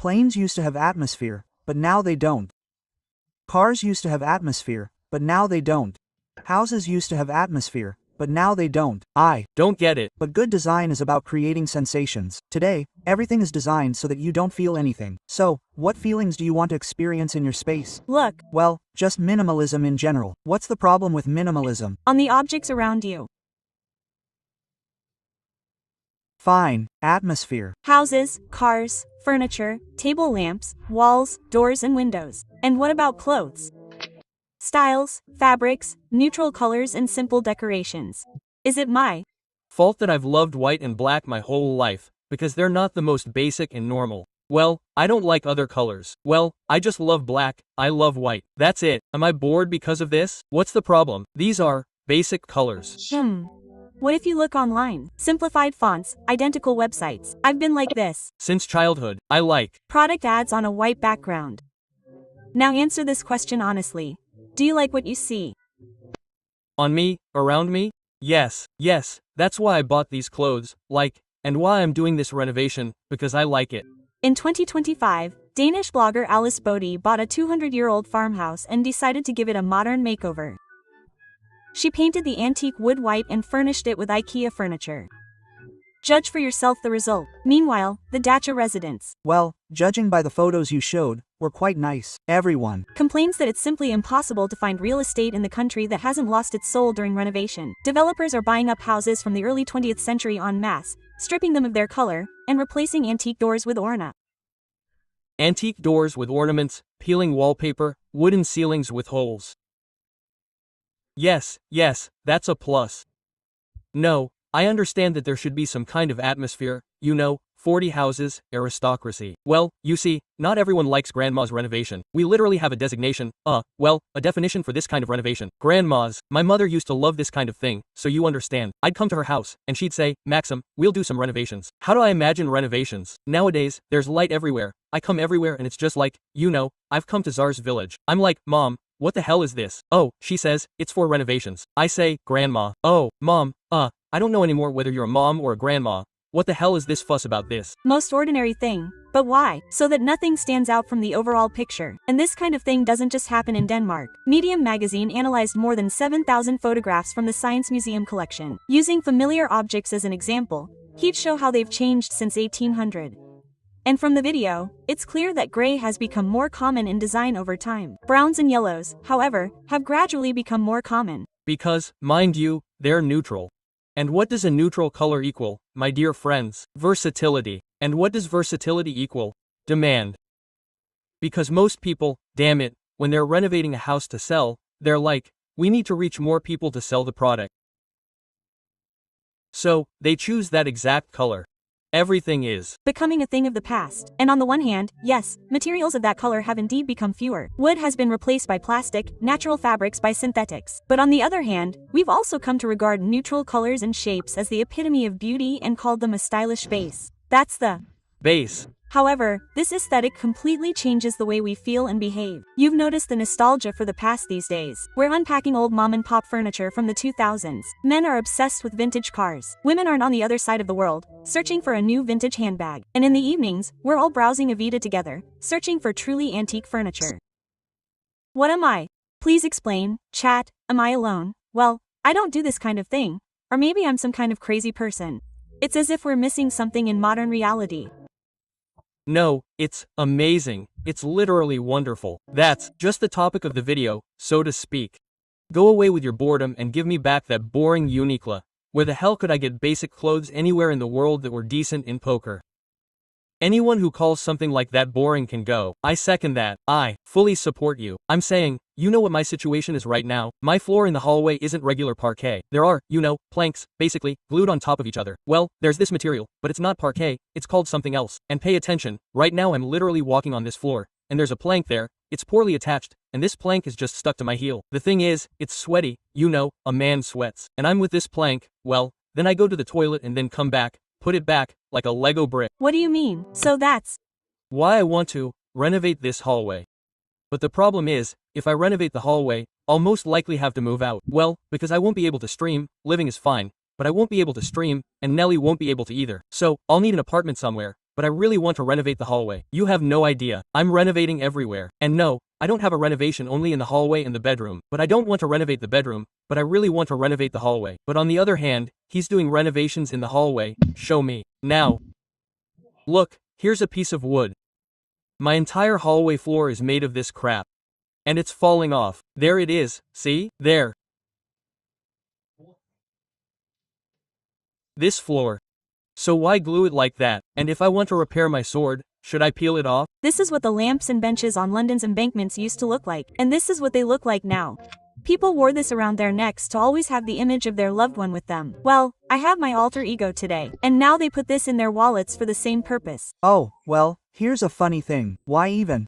Planes used to have atmosphere, but now they don't. Cars used to have atmosphere, but now they don't. Houses used to have atmosphere, but now they don't. I don't get it. But good design is about creating sensations. Today, everything is designed so that you don't feel anything. So, what feelings do you want to experience in your space? Look. Well, just minimalism in general. What's the problem with minimalism? On the objects around you. Fine, atmosphere. Houses, cars, furniture, table lamps, walls, doors and windows. And what about clothes? Styles, fabrics, neutral colors and simple decorations. Is it my fault that I've loved white and black my whole life, because they're not the most basic and normal? Well, I don't like other colors. Well, I just love black, I love white. That's it. Am I bored because of this? What's the problem? These are basic colors. What if you look online? Simplified fonts, identical websites. I've been like this since childhood. I like product ads on a white background. Now answer this question honestly. Do you like what you see? On me, around me? Yes, that's why I bought these clothes, and why I'm doing this renovation, because I like it. In 2025, Danish blogger Alice Bodie bought a 200-year-old farmhouse and decided to give it a modern makeover. She painted the antique wood white and furnished it with IKEA furniture. Judge for yourself the result. Meanwhile, the Dacha residents, well, judging by the photos you showed, were quite nice. Everyone complains that it's simply impossible to find real estate in the country that hasn't lost its soul during renovation. Developers are buying up houses from the early 20th century en masse, stripping them of their color, and replacing antique doors with antique doors with ornaments, peeling wallpaper, wooden ceilings with holes. Yes, that's a plus. No, I understand that there should be some kind of atmosphere, 40 houses, aristocracy. Well, you see, not everyone likes grandma's renovation. We literally have a designation, a definition for this kind of renovation. Grandma's. My mother used to love this kind of thing, so you understand. I'd come to her house, and she'd say, Maxim, we'll do some renovations. How do I imagine renovations? Nowadays, there's light everywhere. I come everywhere and it's just like, I've come to Czar's village. I'm like, Mom, what the hell is this? Oh, she says, it's for renovations. I say, Grandma. Oh, Mom, I don't know anymore whether you're a mom or a grandma. What the hell is this fuss about this? Most ordinary thing. But why? So that nothing stands out from the overall picture. And this kind of thing doesn't just happen in Denmark. Medium magazine analyzed more than 7,000 photographs from the Science Museum collection. Using familiar objects as an example, he'd show how they've changed since 1800. And from the video, it's clear that gray has become more common in design over time. Browns and yellows, however, have gradually become more common. Because, mind you, they're neutral. And what does a neutral color equal, my dear friends? Versatility. And what does versatility equal? Demand. Because most people, damn it, when they're renovating a house to sell, they're like, we need to reach more people to sell the product. So, they choose that exact color. Everything is becoming a thing of the past. And on the one hand, yes, materials of that color have indeed become fewer. Wood has been replaced by plastic, natural fabrics by synthetics. But on the other hand, we've also come to regard neutral colors and shapes as the epitome of beauty and called them a stylish base. That's the base. However, this aesthetic completely changes the way we feel and behave. You've noticed the nostalgia for the past these days. We're unpacking old mom-and-pop furniture from the 2000s. Men are obsessed with vintage cars. Women aren't on the other side of the world, searching for a new vintage handbag. And in the evenings, we're all browsing Avida together, searching for truly antique furniture. What am I? Please explain, chat. Am I alone? Well, I don't do this kind of thing. Or maybe I'm some kind of crazy person. It's as if we're missing something in modern reality. No, it's amazing. It's literally wonderful. That's just the topic of the video, so to speak. Go away with your boredom and give me back that boring Uniqlo. Where the hell could I get basic clothes anywhere in the world that were decent in poker? Anyone who calls something like that boring can go. I second that. I fully support you. I'm saying, you know what my situation is right now? My floor in the hallway isn't regular parquet. There are, planks, basically, glued on top of each other. Well, there's this material, but it's not parquet, it's called something else. And pay attention, right now I'm literally walking on this floor, and there's a plank there, it's poorly attached, and this plank is just stuck to my heel. The thing is, it's sweaty, a man sweats. And I'm with this plank, well, then I go to the toilet and then come back, put it back, like a Lego brick. What do you mean? So that's why I want to renovate this hallway. But the problem is, if I renovate the hallway, I'll most likely have to move out. Well, because I won't be able to stream, living is fine, but I won't be able to stream, and Nelly won't be able to either. So, I'll need an apartment somewhere, but I really want to renovate the hallway. You have no idea. I'm renovating everywhere. And no, I don't have a renovation only in the hallway and the bedroom. But I don't want to renovate the bedroom, but I really want to renovate the hallway. But on the other hand, he's doing renovations in the hallway. Show me. Now. Look, here's a piece of wood. My entire hallway floor is made of this crap. And it's falling off. There it is, see? There. This floor. So why glue it like that? And if I want to repair my sword, should I peel it off? This is what the lamps and benches on London's embankments used to look like, and this is what they look like now. People wore this around their necks to always have the image of their loved one with them. Well, I have my alter ego today, and now they put this in their wallets for the same purpose. Oh, well, here's a funny thing. Why even?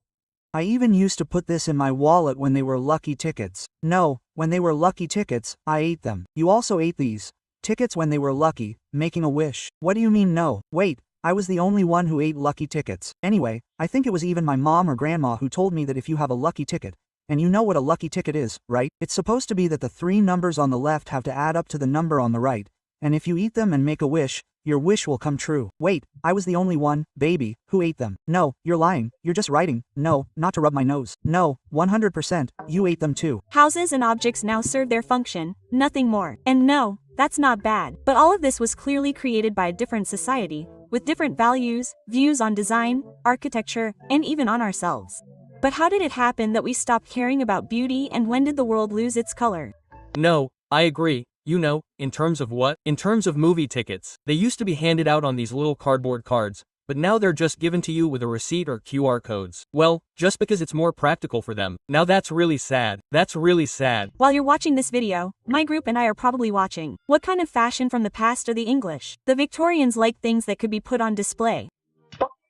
I even used to put this in my wallet when they were lucky tickets. No, when they were lucky tickets, I ate them. You also ate these tickets when they were lucky, making a wish. What do you mean no? Wait, I was the only one who ate lucky tickets. Anyway, I think it was even my mom or grandma who told me that if you have a lucky ticket, and you know what a lucky ticket is, right? It's supposed to be that the 3 numbers on the left have to add up to the number on the right, and if you eat them and make a wish, your wish will come true. Wait, I was the only one, baby, who ate them. No, you're lying, you're just writing. No, not to rub my nose. No, 100%, you ate them too. Houses and objects now serve their function, nothing more. And no, that's not bad. But all of this was clearly created by a different society, with different values, views on design, architecture, and even on ourselves. But how did it happen that we stopped caring about beauty, and when did the world lose its color? No, I agree. You know, in terms of what? In terms of movie tickets. They used to be handed out on these little cardboard cards, but now they're just given to you with a receipt or QR codes. Well, just because it's more practical for them. Now that's really sad. That's really sad. While you're watching this video, my group and I are probably watching. What kind of fashion from the past are the English? The Victorians liked things that could be put on display.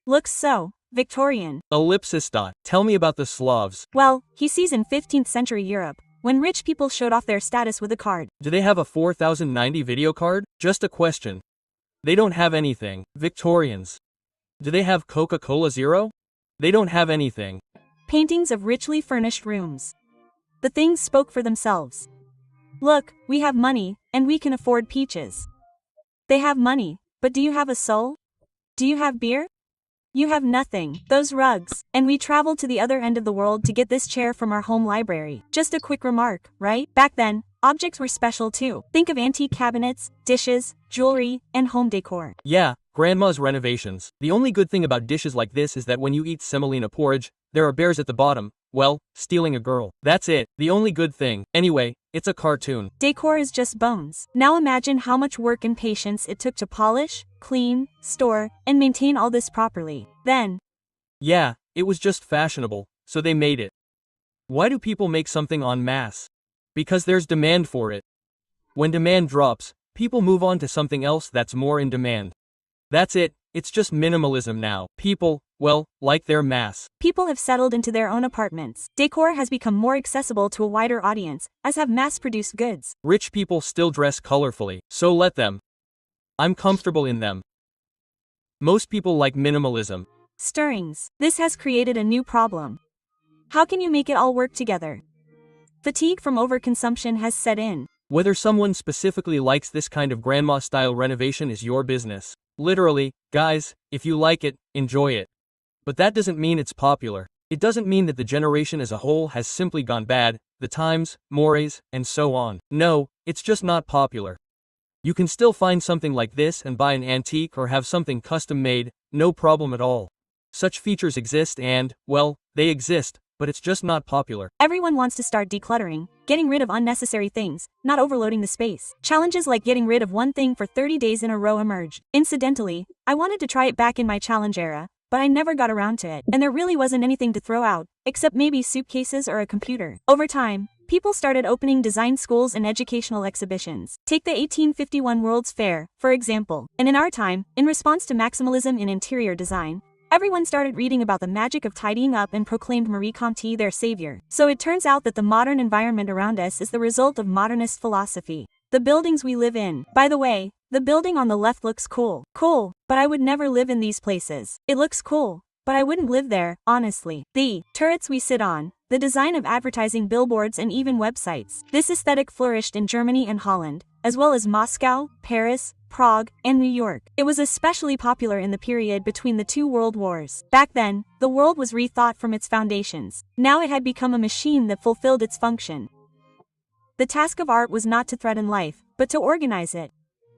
Looks so Victorian. Ellipsis dot. Tell me about the Slavs. Well, he sees in 15th century Europe, when rich people showed off their status with a card. Do they have a 4090 video card? Just a question. They don't have anything. Victorians. Do they have Coca-Cola Zero? They don't have anything. Paintings of richly furnished rooms. The things spoke for themselves. Look, we have money, and we can afford peaches. They have money, but do you have a soul? Do you have beer? You have nothing. Those rugs. And we traveled to the other end of the world to get this chair from our home library. Just a quick remark, right? Back then, objects were special too. Think of antique cabinets, dishes, jewelry, and home decor. Yeah, grandma's renovations. The only good thing about dishes like this is that when you eat semolina porridge, there are bears at the bottom. Well, stealing a girl. That's it. The only good thing. Anyway, it's a cartoon. Decor is just bones. Now imagine how much work and patience it took to polish, clean, store, and maintain all this properly. Then, yeah, it was just fashionable, so they made it. Why do people make something en masse? Because there's demand for it. When demand drops, people move on to something else that's more in demand. That's it. It's just minimalism now. People, well, like their mass. People have settled into their own apartments. Decor has become more accessible to a wider audience, as have mass-produced goods. Rich people still dress colorfully, so let them. I'm comfortable in them. Most people like minimalism. Stirrings. This has created a new problem. How can you make it all work together? Fatigue from overconsumption has set in. Whether someone specifically likes this kind of grandma-style renovation is your business. Literally, guys, if you like it, enjoy it. But that doesn't mean it's popular. It doesn't mean that the generation as a whole has simply gone bad, the times, mores, and so on. No, it's just not popular. You can still find something like this and buy an antique or have something custom made, no problem at all. Such features exist and, well, they exist, but it's just not popular. Everyone wants to start decluttering, getting rid of unnecessary things, not overloading the space. Challenges like getting rid of one thing for 30 days in a row emerged. Incidentally, I wanted to try it back in my challenge era, but I never got around to it, and there really wasn't anything to throw out, except maybe suitcases or a computer. Over time, people started opening design schools and educational exhibitions. Take the 1851 World's Fair, for example. And in our time, in response to maximalism in interior design, everyone started reading about the magic of tidying up and proclaimed Marie Conti their savior. So it turns out that the modern environment around us is the result of modernist philosophy. The buildings we live in. By the way, the building on the left looks cool. Cool, but I would never live in these places. It looks cool, but I wouldn't live there, honestly. The turrets we sit on. The design of advertising billboards and even websites. This aesthetic flourished in Germany and Holland, as well as Moscow, Paris, Prague, and New York. It was especially popular in the period between the two world wars. Back then, the world was rethought from its foundations. Now it had become a machine that fulfilled its function. The task of art was not to threaten life, but to organize it.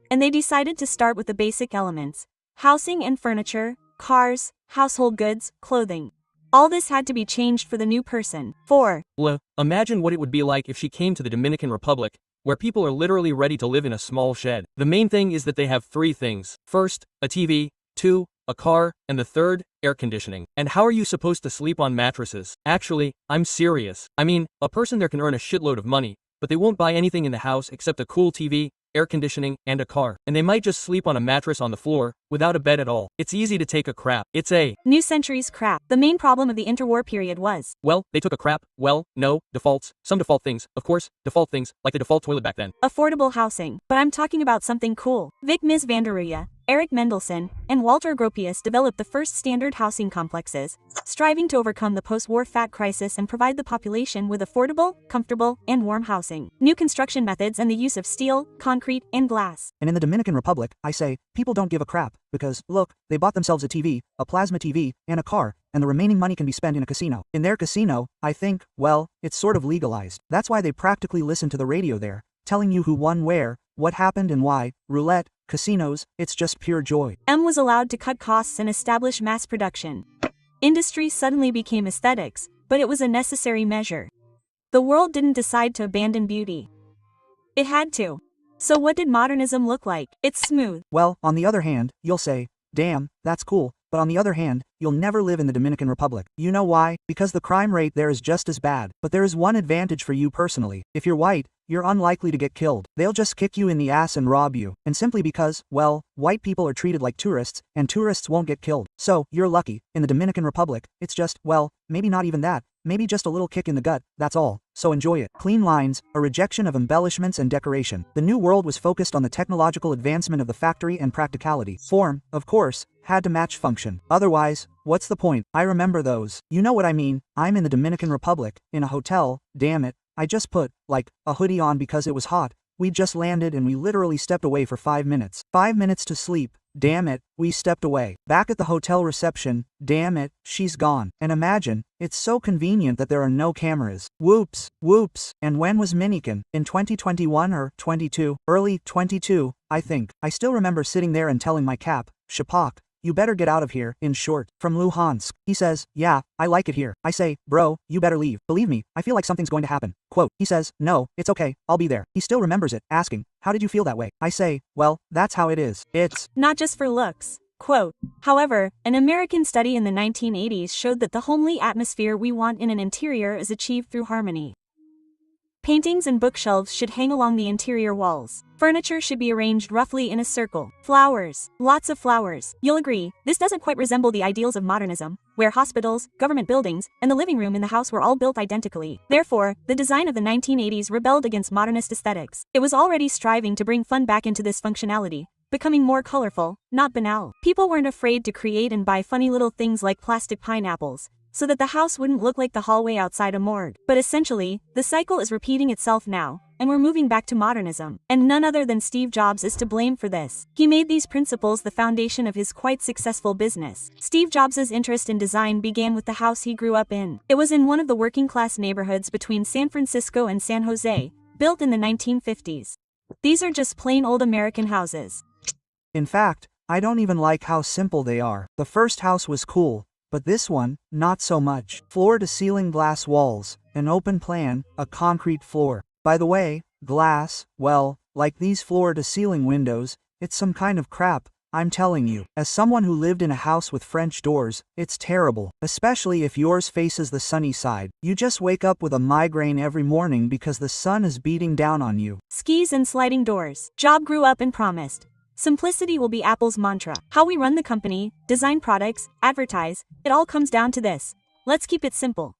And they decided to start with the basic elements: housing and furniture, cars, household goods, clothing. All this had to be changed for the new person. 4. Imagine what it would be like if she came to the Dominican Republic, where people are literally ready to live in a small shed. The main thing is that they have 3 things. First, a TV, 2, a car, and the third, air conditioning. And how are you supposed to sleep on mattresses? Actually, I'm serious. I mean, a person there can earn a shitload of money, but they won't buy anything in the house except a cool TV, air conditioning, and a car. And they might just sleep on a mattress on the floor, without a bed at all. It's easy to take a crap. It's a new century's crap. The main problem of the interwar period was, well, they took a crap. Well, no, defaults. Some default things, of course, default things, like the default toilet back then. affordable housing. But I'm talking about something cool. Vic Mies van der Rohe, Eric Mendelsohn, and Walter Gropius developed the first standard housing complexes, striving to overcome the post-war fat crisis and provide the population with affordable, comfortable, and warm housing. New construction methods and the use of steel, concrete, and glass. And in the Dominican Republic, I say, people don't give a crap, because, look, they bought themselves a TV, a plasma TV, and a car, and the remaining money can be spent in a casino. In their casino, I think, well, it's sort of legalized. That's why they practically listen to the radio there, telling you who won where, what happened and why, roulette, casinos, it's just pure joy. M was allowed to cut costs and establish mass production. Industry suddenly became aesthetics, but it was a necessary measure. The world didn't decide to abandon beauty. It had to. So what did modernism look like? It's smooth. Well, on the other hand, you'll say, damn, that's cool, but on the other hand, you'll never live in the Dominican Republic. You know why? Because the crime rate there is just as bad. But there is one advantage for you personally. If you're white, you're unlikely to get killed. They'll just kick you in the ass and rob you. And simply because, well, white people are treated like tourists, and tourists won't get killed. So, you're lucky. In the Dominican Republic, it's just, well, maybe not even that. Maybe just a little kick in the gut, that's all. So enjoy it. Clean lines, a rejection of embellishments and decoration. The new world was focused on the technological advancement of the factory and practicality. Form, of course, had to match function. Otherwise, what's the point? I remember those. You know what I mean? I'm in the Dominican Republic, in a hotel, damn it. I just put, like, a hoodie on because it was hot. We just landed and we literally stepped away for 5 minutes. 5 minutes to sleep. Damn it, we stepped away. Back at the hotel reception, damn it, she's gone. And imagine, it's so convenient that there are no cameras. Whoops, whoops. And when was Minikin? In 2021 or 22? Early 22, I think. I still remember sitting there and telling my cap, Shapak, you better get out of here, in short. From Luhansk. He says, yeah, I like it here. I say, bro, you better leave. Believe me, I feel like something's going to happen. Quote, he says, no, it's okay, I'll be there. He still remembers it, asking, how did you feel that way? I say, well, that's how it is. It's not just for looks. Quote, however, an American study in the 1980s showed that the homely atmosphere we want in an interior is achieved through harmony. Paintings and bookshelves should hang along the interior walls. Furniture should be arranged roughly in a circle. Flowers. Lots of flowers. You'll agree, this doesn't quite resemble the ideals of modernism, where hospitals, government buildings, and the living room in the house were all built identically. Therefore, the design of the 1980s rebelled against modernist aesthetics. It was already striving to bring fun back into this functionality, becoming more colorful, not banal. People weren't afraid to create and buy funny little things like plastic pineapples, so that the house wouldn't look like the hallway outside a morgue. But essentially, the cycle is repeating itself now, and we're moving back to modernism. And none other than Steve Jobs is to blame for this. He made these principles the foundation of his quite successful business. Steve Jobs' interest in design began with the house he grew up in. It was in one of the working-class neighborhoods between San Francisco and San Jose, built in the 1950s. These are just plain old American houses. In fact, I don't even like how simple they are. The first house was cool, but this one, not so much. Floor-to-ceiling glass walls, an open plan, a concrete floor. By the way, glass, well, like these floor-to-ceiling windows, it's some kind of crap, I'm telling you. As someone who lived in a house with French doors, it's terrible. Especially if yours faces the sunny side. You just wake up with a migraine every morning because the sun is beating down on you. Skis and sliding doors. Job grew up and promised. Simplicity will be Apple's mantra. How we run the company, design products, advertise, it all comes down to this. Let's keep it simple.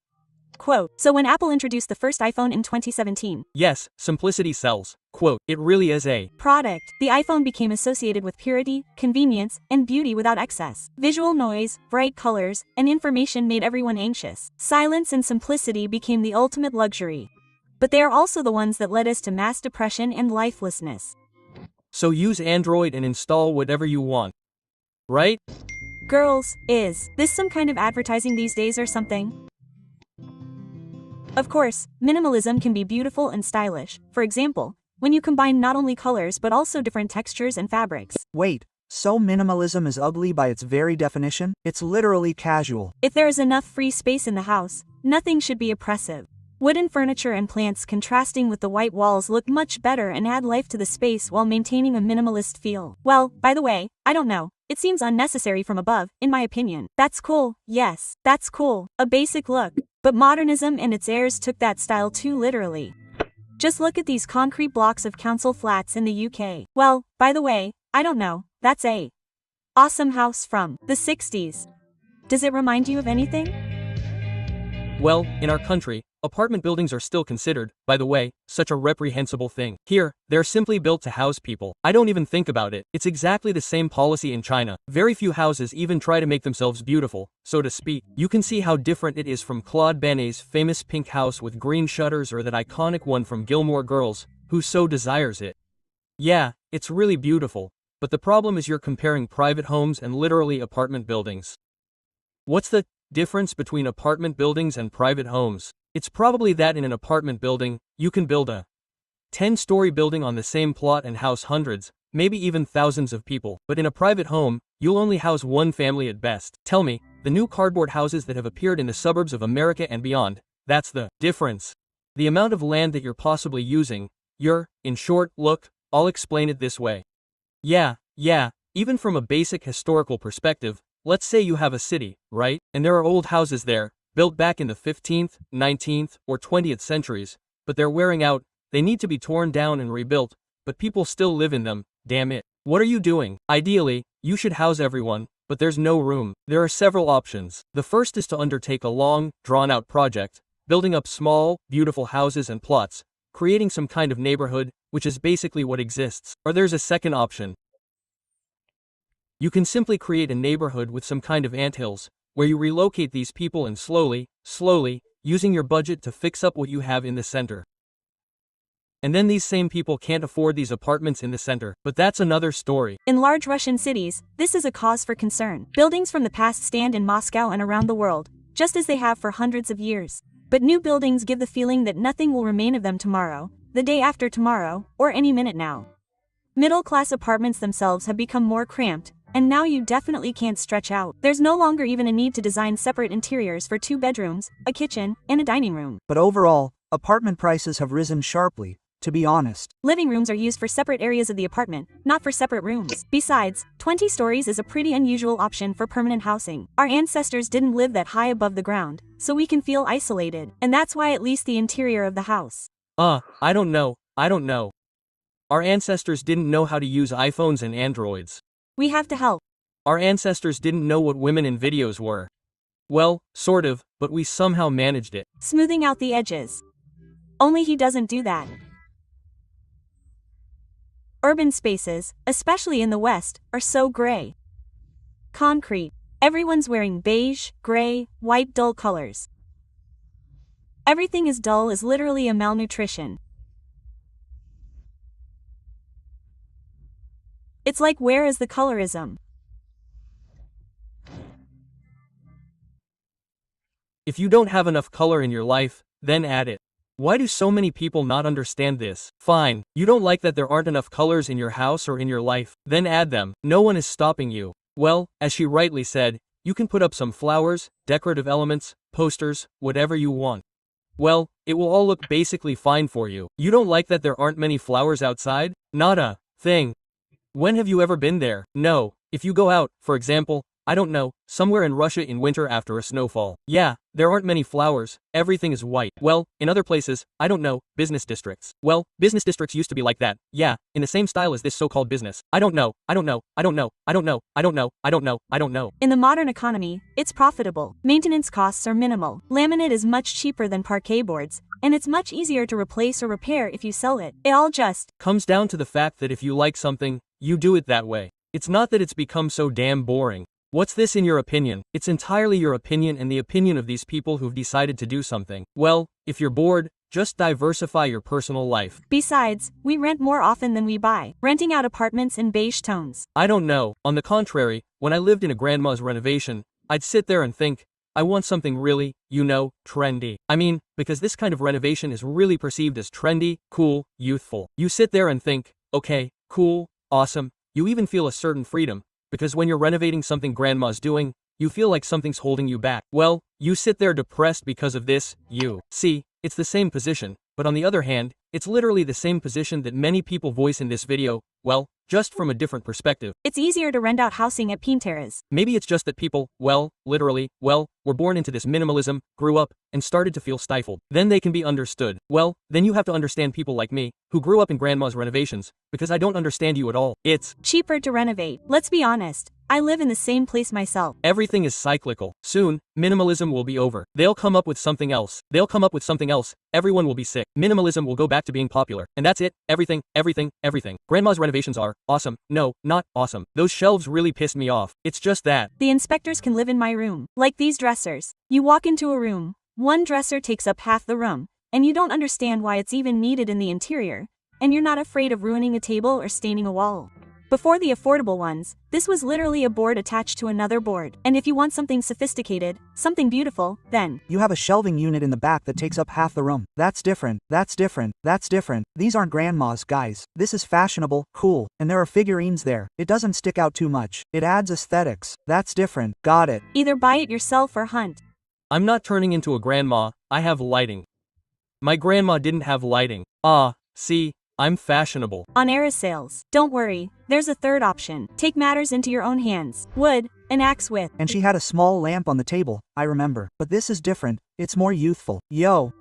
Quote, so when Apple introduced the first iPhone in 2017, yes, simplicity sells. Quote, it really is a product, the iPhone became associated with purity, convenience, and beauty without excess. Visual noise, bright colors, and information made everyone anxious. Silence and simplicity became the ultimate luxury. but they are also the ones that led us to mass depression and lifelessness. So use Android and install whatever you want. Right? Girls, is this some kind of advertising these days or something? Of course, minimalism can be beautiful and stylish. For example, when you combine not only colors but also different textures and fabrics. Wait, so minimalism is ugly by its very definition? It's literally casual. If there is enough free space in the house, nothing should be oppressive. Wooden furniture and plants contrasting with the white walls look much better and add life to the space while maintaining a minimalist feel. Well, by the way, I don't know. It seems unnecessary from above, in my opinion. That's cool, yes, that's cool. A basic look. But modernism and its heirs took that style too literally. Just look at these concrete blocks of council flats in the UK. Well, by the way, I don't know. That's a awesome house from the 60s. Does it remind you of anything? Well, in our country, apartment buildings are still considered, by the way, such a reprehensible thing. Here, they're simply built to house people. I don't even think about it. It's exactly the same policy in China. Very few houses even try to make themselves beautiful, so to speak. You can see how different it is from Claude Banet's famous pink house with green shutters or that iconic one from Gilmore Girls, Who So Desires It. Yeah, it's really beautiful, but the problem is you're comparing private homes and literally apartment buildings. What's the difference between apartment buildings and private homes? It's probably that in an apartment building, you can build a 10-story building on the same plot and house hundreds, maybe even thousands of people. But in a private home, you'll only house one family at best. Tell me, the new cardboard houses that have appeared in the suburbs of America and beyond, that's the difference. The amount of land that you're possibly using, in short, look, I'll explain it this way. Yeah, even from a basic historical perspective, let's say you have a city, right? And there are old houses there, built back in the 15th, 19th, or 20th centuries, but they're wearing out, they need to be torn down and rebuilt, but people still live in them, damn it. What are you doing? Ideally, you should house everyone, but there's no room. There are several options. The first is to undertake a long, drawn-out project, building up small, beautiful houses and plots, creating some kind of neighborhood, which is basically what exists. Or there's a second option. You can simply create a neighborhood with some kind of anthills, where you relocate these people and slowly, using your budget to fix up what you have in the center. And then these same people can't afford these apartments in the center, but that's another story. In large Russian cities, this is a cause for concern. Buildings from the past stand in Moscow and around the world, just as they have for hundreds of years. But new buildings give the feeling that nothing will remain of them tomorrow, the day after tomorrow, or any minute now. Middle-class apartments themselves have become more cramped, and now you definitely can't stretch out. There's no longer even a need to design separate interiors for 2 bedrooms, a kitchen, and a dining room. But overall, apartment prices have risen sharply, to be honest. Living rooms are used for separate areas of the apartment, not for separate rooms. Besides, 20 stories is a pretty unusual option for permanent housing. Our ancestors didn't live that high above the ground, so we can feel isolated, and that's why at least the interior of the house. I don't know. Our ancestors didn't know how to use iPhones and Androids. We have to help. Our ancestors didn't know what women in videos were. Well, sort of, but we somehow managed it. Smoothing out the edges. Only he doesn't do that. Urban spaces, especially in the West, are so gray. Concrete. Everyone's wearing beige, gray, white dull colors. Everything is dull is literally a malnutrition. It's like, where is the colorism? If you don't have enough color in your life, then add it. Why do so many people not understand this? Fine, you don't like that there aren't enough colors in your house or in your life, then add them. No one is stopping you. Well, as she rightly said, you can put up some flowers, decorative elements, posters, whatever you want. Well, it will all look basically fine for you. You don't like that there aren't many flowers outside? Not a thing. When have you ever been there? No. If you go out, for example, I don't know, somewhere in Russia in winter after a snowfall. Yeah, there aren't many flowers, everything is white. Well, in other places, I don't know, business districts. Well, business districts used to be like that. Yeah, in the same style as this so-called business. I don't know. In the modern economy, it's profitable. Maintenance costs are minimal. Laminate is much cheaper than parquet boards, and it's much easier to replace or repair if you sell it. It all just comes down to the fact that if you like something, you do it that way. It's not that it's become so damn boring. What's this in your opinion? It's entirely your opinion and the opinion of these people who've decided to do something. Well, if you're bored, just diversify your personal life. Besides, we rent more often than we buy, renting out apartments in beige tones. I don't know, on the contrary, when I lived in a grandma's renovation, I'd sit there and think, I want something really, trendy. I mean, because this kind of renovation is really perceived as trendy, cool, youthful. You sit there and think, okay, cool, awesome, you even feel a certain freedom, because when you're renovating something grandma's doing, you feel like something's holding you back. Well, you sit there depressed because of this, See, it's the same position, but on the other hand, it's literally the same position that many people voice in this video, well, just from a different perspective. It's easier to rent out housing at Pinterest. Maybe it's just that people, literally, were born into this minimalism, grew up, and started to feel stifled. Then they can be understood. Well, then you have to understand people like me, who grew up in grandma's renovations, because I don't understand you at all. It's cheaper to renovate. Let's be honest. I live in the same place myself. Everything is cyclical. Soon, minimalism will be over. They'll come up with something else. Everyone will be sick. Minimalism will go back to being popular. And that's it. Everything. Grandma's renovations are awesome. No, not awesome. Those shelves really pissed me off. It's just that the inspectors can live in my room. Like these dressers. You walk into a room, one dresser takes up half the room, and you don't understand why it's even needed in the interior, and you're not afraid of ruining a table or staining a wall. Before the affordable ones, this was literally a board attached to another board. And if you want something sophisticated, something beautiful, then you have a shelving unit in the back that takes up half the room. That's different. These aren't grandma's, guys. This is fashionable, cool, and there are figurines there. It doesn't stick out too much. It adds aesthetics. That's different. Got it. Either buy it yourself or hunt. I'm not turning into a grandma, I have lighting. My grandma didn't have lighting. See, I'm fashionable. On Era sales. Don't worry, there's a third option. Take matters into your own hands. Wood, an axe with. And she had a small lamp on the table, I remember. But this is different. It's more youthful.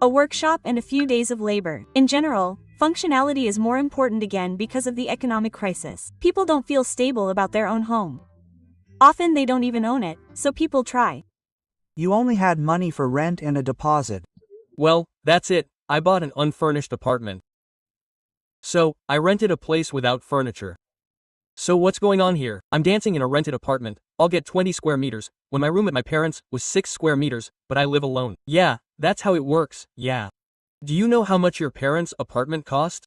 A workshop and a few days of labor. In general, functionality is more important again because of the economic crisis. People don't feel stable about their own home. Often they don't even own it, so people try. You only had money for rent and a deposit. Well, that's it. I bought an unfurnished apartment. So, I rented a place without furniture. So what's going on here? I'm dancing in a rented apartment. I'll get 20 square meters, when my room at my parents' was 6 square meters, but I live alone. Yeah, that's how it works, yeah. Do you know how much your parents' apartment cost?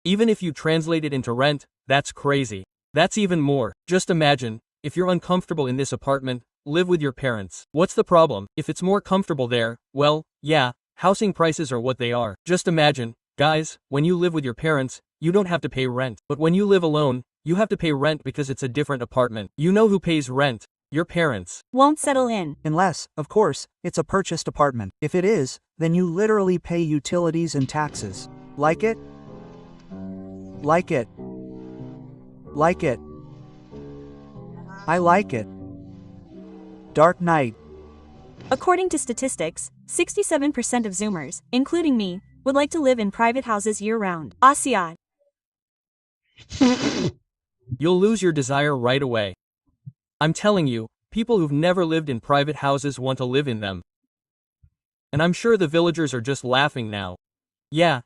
Even if you translate it into rent, that's crazy. That's even more. Just imagine, if you're uncomfortable in this apartment, live with your parents. What's the problem? If it's more comfortable there, well, yeah, housing prices are what they are. Just imagine, guys, when you live with your parents, you don't have to pay rent. But when you live alone, you have to pay rent because it's a different apartment. You know who pays rent? Your parents. Won't settle in. Unless, of course, it's a purchased apartment. If it is, then you literally pay utilities and taxes. Like it? I like it. Dark Knight. According to statistics, 67% of Zoomers, including me, would like to live in private houses year-round. Asiat. You'll lose your desire right away. I'm telling you, people who've never lived in private houses want to live in them. And I'm sure the villagers are just laughing now. Yeah,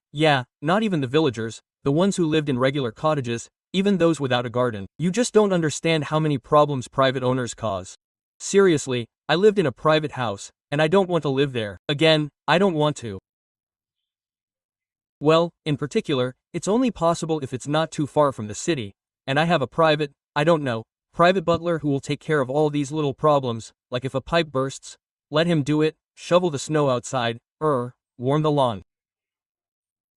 not even the villagers, the ones who lived in regular cottages, even those without a garden. You just don't understand how many problems private owners cause. Seriously, I lived in a private house, and I don't want to live there. Again, I don't want to. Well, in particular, it's only possible if it's not too far from the city, and I have a private butler who will take care of all these little problems, like if a pipe bursts, let him do it, shovel the snow outside, warm the lawn.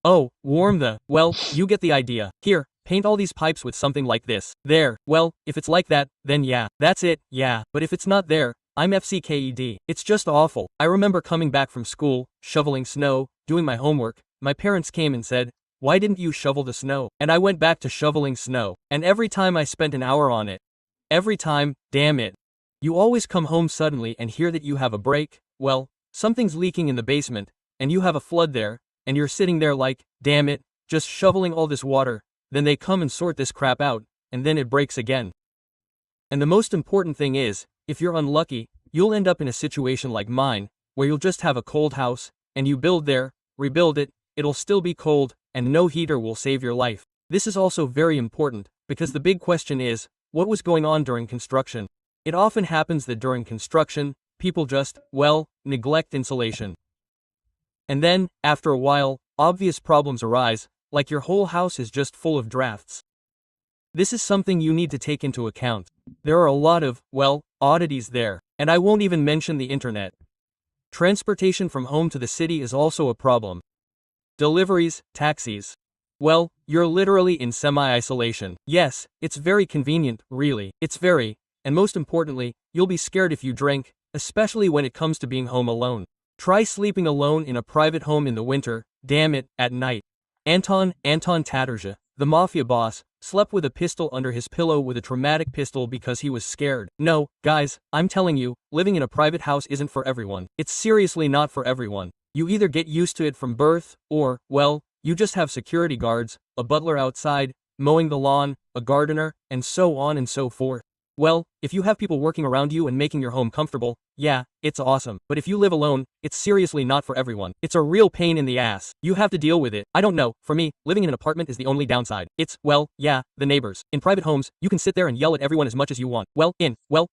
Oh, well, you get the idea. Here, paint all these pipes with something like this. There, well, if it's like that, then yeah, that's it, yeah, but if it's not there, I'm FCKED. It's just awful. I remember coming back from school, shoveling snow, doing my homework. My parents came and said, "Why didn't you shovel the snow?" And I went back to shoveling snow. And every time I spent an hour on it. Every time, damn it. You always come home suddenly and hear that you have a break, well, something's leaking in the basement, and you have a flood there, and you're sitting there like, damn it, just shoveling all this water, then they come and sort this crap out, and then it breaks again. And the most important thing is, if you're unlucky, you'll end up in a situation like mine, where you'll just have a cold house, and you build there, rebuild it, it'll still be cold, and no heater will save your life. This is also very important, because the big question is, what was going on during construction? It often happens that during construction, people just, neglect insulation. And then, after a while, obvious problems arise, like your whole house is just full of drafts. This is something you need to take into account. There are a lot of, well, oddities there. And I won't even mention the internet. Transportation from home to the city is also a problem. Deliveries, taxis. Well, you're literally in semi-isolation. Yes, it's very convenient, really. It's very, and most importantly, you'll be scared if you drink, especially when it comes to being home alone. Try sleeping alone in a private home in the winter, damn it, at night. Anton Tatarja, the mafia boss, slept with a pistol under his pillow with a traumatic pistol because he was scared. No, guys, I'm telling you, living in a private house isn't for everyone. It's seriously not for everyone. You either get used to it from birth, or, well, you just have security guards, a butler outside, mowing the lawn, a gardener, and so on and so forth. Well, if you have people working around you and making your home comfortable, yeah, it's awesome. But if you live alone, it's seriously not for everyone. It's a real pain in the ass. You have to deal with it. I don't know, for me, living in an apartment is the only downside. It's, well, yeah, the neighbors. In private homes, you can sit there and yell at everyone as much as you want. Well,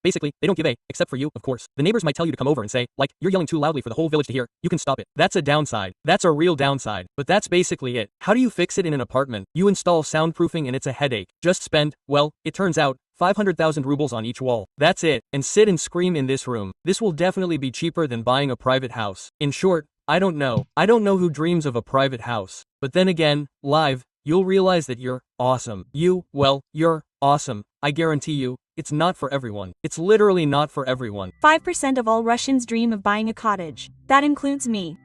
basically, they don't give a, except for you, of course. The neighbors might tell you to come over and say, like, you're yelling too loudly for the whole village to hear. You can stop it. That's a downside. That's a real downside. But that's basically it. How do you fix it in an apartment? You install soundproofing and it's a headache. Just spend, well, it turns out, 500,000 rubles on each wall. That's it. And sit and scream in this room. This will definitely be cheaper than buying a private house. In short, I don't know. I don't know who dreams of a private house. But then again, live, you'll realize that you're awesome. You're awesome. I guarantee you, it's not for everyone. It's literally not for everyone. 5% of all Russians dream of buying a cottage. That includes me.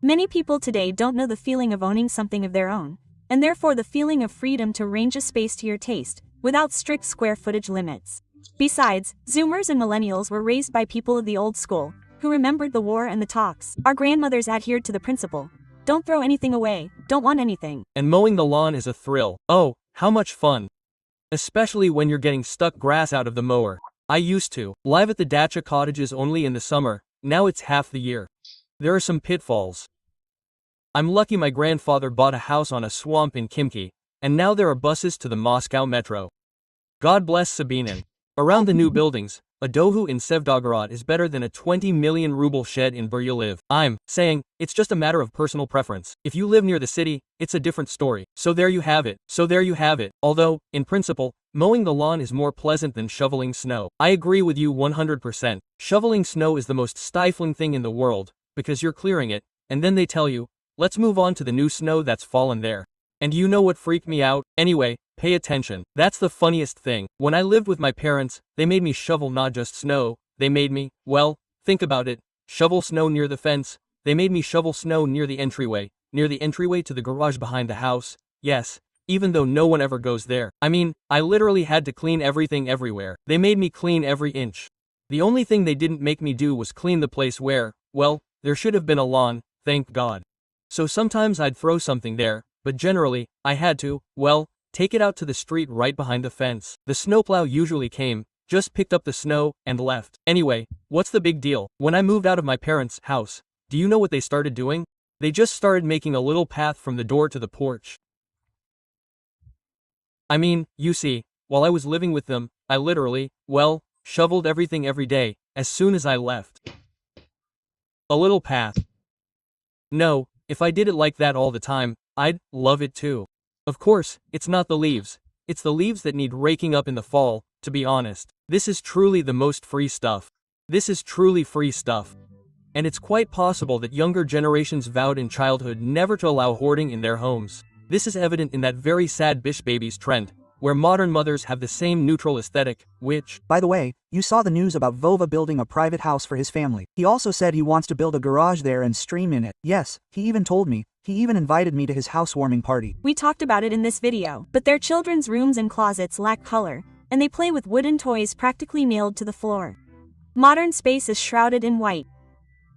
Many people today don't know the feeling of owning something of their own, and therefore the feeling of freedom to arrange a space to your taste, without strict square footage limits. Besides, Zoomers and Millennials were raised by people of the old school, who remembered the war and the talks. Our grandmothers adhered to the principle, don't throw anything away, don't want anything. And mowing the lawn is a thrill. Oh, how much fun. Especially when you're getting stuck grass out of the mower. I used to live at the dacha cottages only in the summer, now it's half the year. There are some pitfalls. I'm lucky my grandfather bought a house on a swamp in Khimki, and now there are buses to the Moscow metro. God bless Sabinin. Around the new buildings, a dohu in Sevdogorod is better than a 20 million ruble shed in Buryaliv. I'm saying, it's just a matter of personal preference. If you live near the city, it's a different story. So there you have it. Although, in principle, mowing the lawn is more pleasant than shoveling snow. I agree with you 100%. Shoveling snow is the most stifling thing in the world, because you're clearing it, and then they tell you, let's move on to the new snow that's fallen there. And you know what freaked me out? Anyway, pay attention. That's the funniest thing. When I lived with my parents, they made me shovel not just snow, they made me, well, think about it, shovel snow near the fence, they made me shovel snow near the entryway to the garage behind the house, yes, even though no one ever goes there. I mean, I literally had to clean everything everywhere. They made me clean every inch. The only thing they didn't make me do was clean the place where, well, there should have been a lawn, thank God. So sometimes I'd throw something there, but generally, I had to, well, take it out to the street right behind the fence. The snowplow usually came, just picked up the snow, and left. Anyway, what's the big deal? When I moved out of my parents' house, do you know what they started doing? They just started making a little path from the door to the porch. I mean, you see, while I was living with them, I literally, well, shoveled everything every day, as soon as I left. A little path. No, if I did it like that all the time, I'd love it too. Of course, it's not the leaves. It's the leaves that need raking up in the fall, to be honest. This is truly the most free stuff. This is truly free stuff. And it's quite possible that younger generations vowed in childhood never to allow hoarding in their homes. This is evident in that very sad bish babies trend, where modern mothers have the same neutral aesthetic, which... By the way, you saw the news about Vova building a private house for his family. He also said he wants to build a garage there and stream in it. Yes, he even told me. He even invited me to his housewarming party. We talked about it in this video, but their children's rooms and closets lack color, and they play with wooden toys practically nailed to the floor. Modern space is shrouded in white.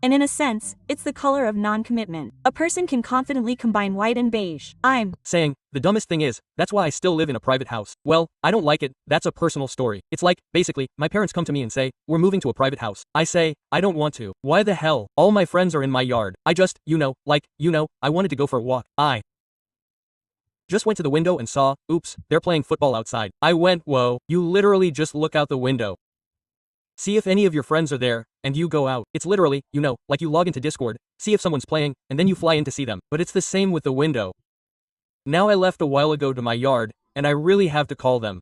And in a sense, it's the color of non-commitment. A person can confidently combine white and beige. I'm saying, the dumbest thing is, that's why I still live in a private house. Well, I don't like it, that's a personal story. It's like, basically, my parents come to me and say, we're moving to a private house. I say, I don't want to. Why the hell? All my friends are in my yard. I just, I wanted to go for a walk. I just went to the window and saw, oops, they're playing football outside. I went, whoa, you literally just look out the window. See if any of your friends are there, and you go out. It's literally, like you log into Discord, see if someone's playing, and then you fly in to see them. But it's the same with the window. Now I left a while ago to my yard, and I really have to call them.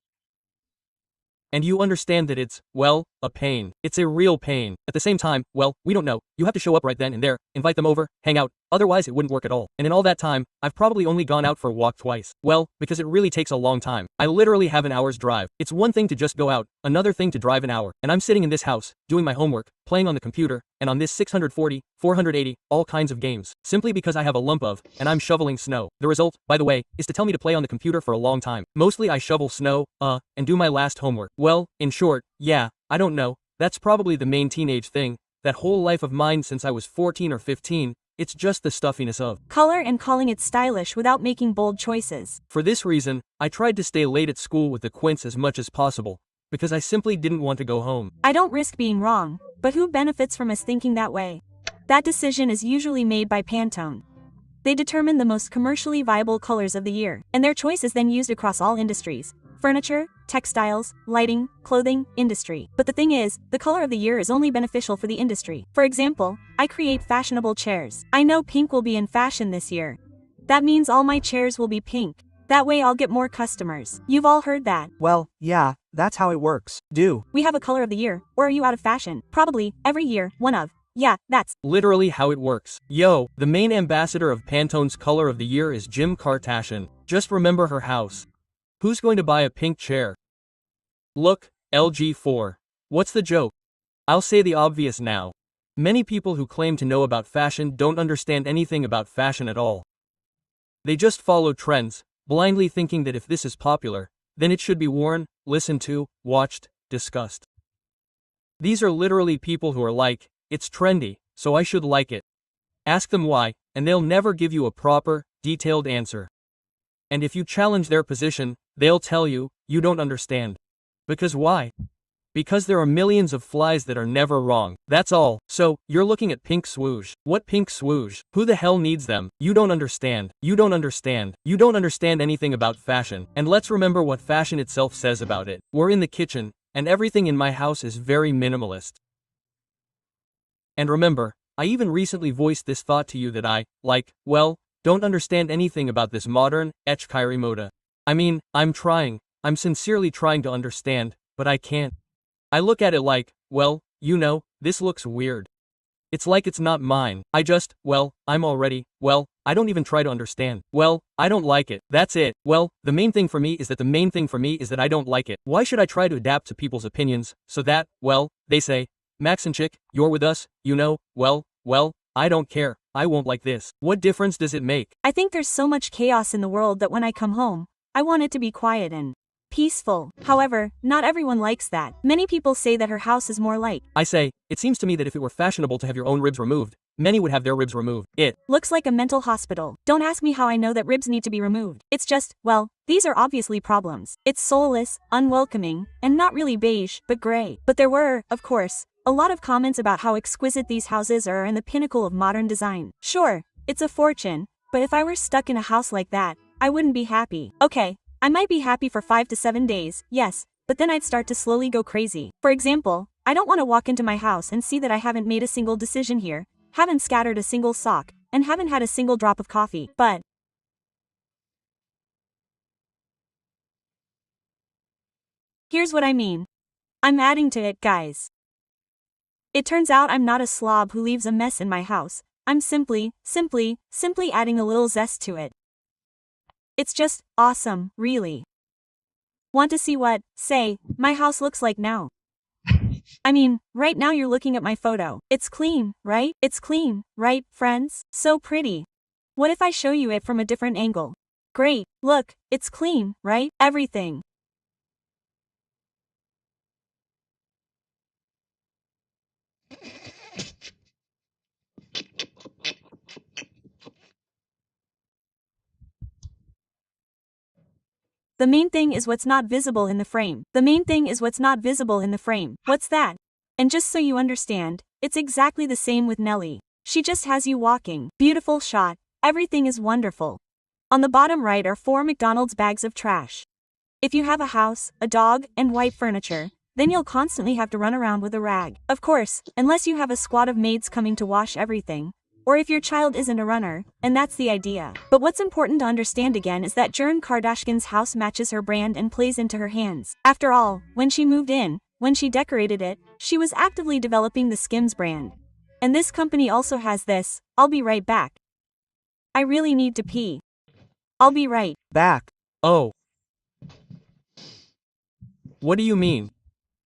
And you understand that it's, well, a pain. It's a real pain. At the same time, well, we don't know. You have to show up right then and there, invite them over, hang out, otherwise it wouldn't work at all. And in all that time, I've probably only gone out for a walk twice. Well, because it really takes a long time. I literally have an hour's drive. It's one thing to just go out, another thing to drive an hour. And I'm sitting in this house, doing my homework, playing on the computer, and on this 640, 480, all kinds of games. Simply because I have a lump of, and I'm shoveling snow. The result, by the way, is to tell me to play on the computer for a long time. Mostly I shovel snow, and do my last homework. Well, in short, yeah, I don't know. That's probably the main teenage thing. That whole life of mine since I was 14 or 15, it's just the stuffiness of color and calling it stylish without making bold choices. For this reason, I tried to stay late at school with the quints as much as possible, because I simply didn't want to go home. I don't risk being wrong, but who benefits from us thinking that way? That decision is usually made by Pantone. They determine the most commercially viable colors of the year, and their choice is then used across all industries: furniture, textiles, lighting, clothing, industry. But the thing is, the color of the year is only beneficial for the industry. For example, I create fashionable chairs. I know pink will be in fashion this year. That means all my chairs will be pink. That way I'll get more customers. You've all heard that. Well, yeah, that's how it works. We have a color of the year, or are you out of fashion? Probably, every year, one of. Yeah, that's literally how it works. Yo, the main ambassador of Pantone's color of the year is Kim Kardashian. Just remember her house. Who's going to buy a pink chair? Look, LG4. What's the joke? I'll say the obvious now. Many people who claim to know about fashion don't understand anything about fashion at all. They just follow trends, blindly thinking that if this is popular, then it should be worn, listened to, watched, discussed. These are literally people who are like, it's trendy, so I should like it. Ask them why, and they'll never give you a proper, detailed answer. And if you challenge their position, they'll tell you, you don't understand. Because why? Because there are millions of flies that are never wrong. That's all. So, you're looking at pink swoosh. What pink swoosh? Who the hell needs them? You don't understand. You don't understand. You don't understand anything about fashion. And let's remember what fashion itself says about it. We're in the kitchen, and everything in my house is very minimalist. And remember, I even recently voiced this thought to you that I, don't understand anything about this modern, echkairi moda. I mean, I'm sincerely trying to understand, but I can't. I look at it like, this looks weird. It's like it's not mine. I don't even try to understand. I don't like it. That's it. The main thing for me is that I don't like it. Why should I try to adapt to people's opinions, so that, they say, Max and Chick, you're with us, I don't care. I won't like this. What difference does it make? I think there's so much chaos in the world that when I come home, I want it to be quiet and peaceful. However, not everyone likes that. Many people say that her house is more like. I say, it seems to me that if it were fashionable to have your own ribs removed, many would have their ribs removed. It looks like a mental hospital. Don't ask me how I know that ribs need to be removed. It's just, these are obviously problems. It's soulless, unwelcoming, and not really beige, but gray. But there were, of course, a lot of comments about how exquisite these houses are and the pinnacle of modern design. Sure, it's a fortune, but if I were stuck in a house like that, I wouldn't be happy. Okay, I might be happy for 5 to 7 days, yes, but then I'd start to slowly go crazy. For example, I don't want to walk into my house and see that I haven't made a single decision here, haven't scattered a single sock, and haven't had a single drop of coffee. But here's what I mean. I'm adding to it, guys. It turns out I'm not a slob who leaves a mess in my house. I'm simply adding a little zest to it. It's just awesome, really. Want to see what, say, my house looks like now? I mean, right now you're looking at my photo. It's clean, right? It's clean, right, friends? So pretty. What if I show you it from a different angle? Great, look, it's clean, right? Everything. The main thing is what's not visible in the frame. What's that? And just so you understand, it's exactly the same with Nelly. She just has you walking. Beautiful shot. Everything is wonderful. On the bottom right are 4 McDonald's bags of trash. If you have a house, a dog, and white furniture, then you'll constantly have to run around with a rag. Of course, unless you have a squad of maids coming to wash everything. Or if your child isn't a runner, and that's the idea. But what's important to understand again is that Jern Kardashian's house matches her brand and plays into her hands. After all, when she moved in, when she decorated it, she was actively developing the Skims brand. And this company also has this. I'll be right back. I really need to pee. I'll be right back. Oh. What do you mean?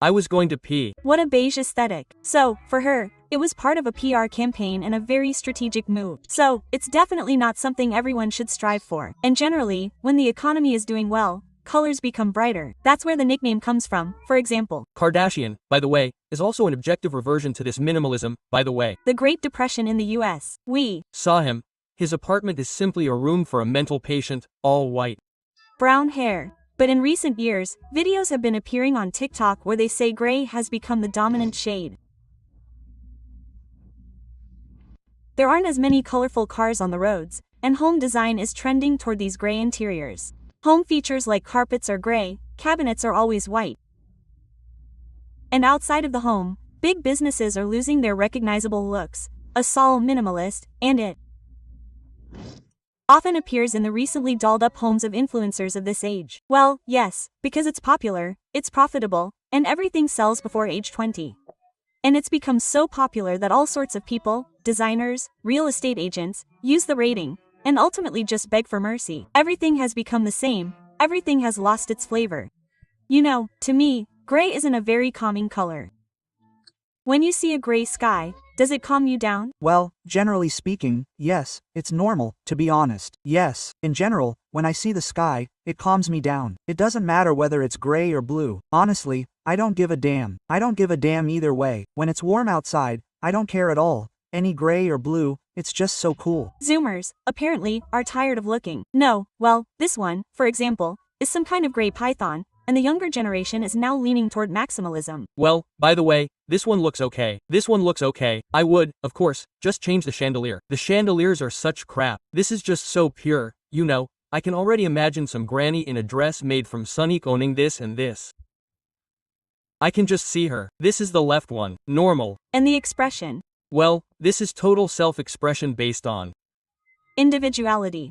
I was going to pee. What a beige aesthetic. So, for her, it was part of a PR campaign and a very strategic move. So, it's definitely not something everyone should strive for. And generally, when the economy is doing well, colors become brighter. That's where the nickname comes from, for example. Kardashian, by the way, is also an objective reversion to this minimalism, by the way. The Great Depression in the US. We saw him. His apartment is simply a room for a mental patient, all white. Brown hair. But in recent years, videos have been appearing on TikTok where they say gray has become the dominant shade. There aren't as many colorful cars on the roads, and home design is trending toward these gray interiors. Home features like carpets are gray, cabinets are always white. And outside of the home, big businesses are losing their recognizable looks. A Saul minimalist, and it often appears in the recently dolled up homes of influencers of this age. Well, yes, because it's popular, it's profitable, and everything sells before age 20. And it's become so popular that all sorts of people, designers, real estate agents, use the rating, and ultimately just beg for mercy. Everything has become the same, everything has lost its flavor. You know, to me, gray isn't a very calming color. When you see a gray sky, does it calm you down? Well, generally speaking, yes, it's normal, to be honest. Yes, in general, when I see the sky, it calms me down. It doesn't matter whether it's gray or blue. Honestly, I don't give a damn. I don't give a damn either way. When it's warm outside, I don't care at all. Any gray or blue, it's just so cool. Zoomers, apparently, are tired of looking. No, well, this one, for example, is some kind of gray python, and the younger generation is now leaning toward maximalism. Well, by the way, this one looks okay. This one looks okay. I would, of course, just change the chandelier. The chandeliers are such crap. This is just so pure, you know. I can already imagine some granny in a dress made from Sonic owning this and this. I can just see her. This is the left one, normal. And the expression? Well, this is total self-expression based on individuality.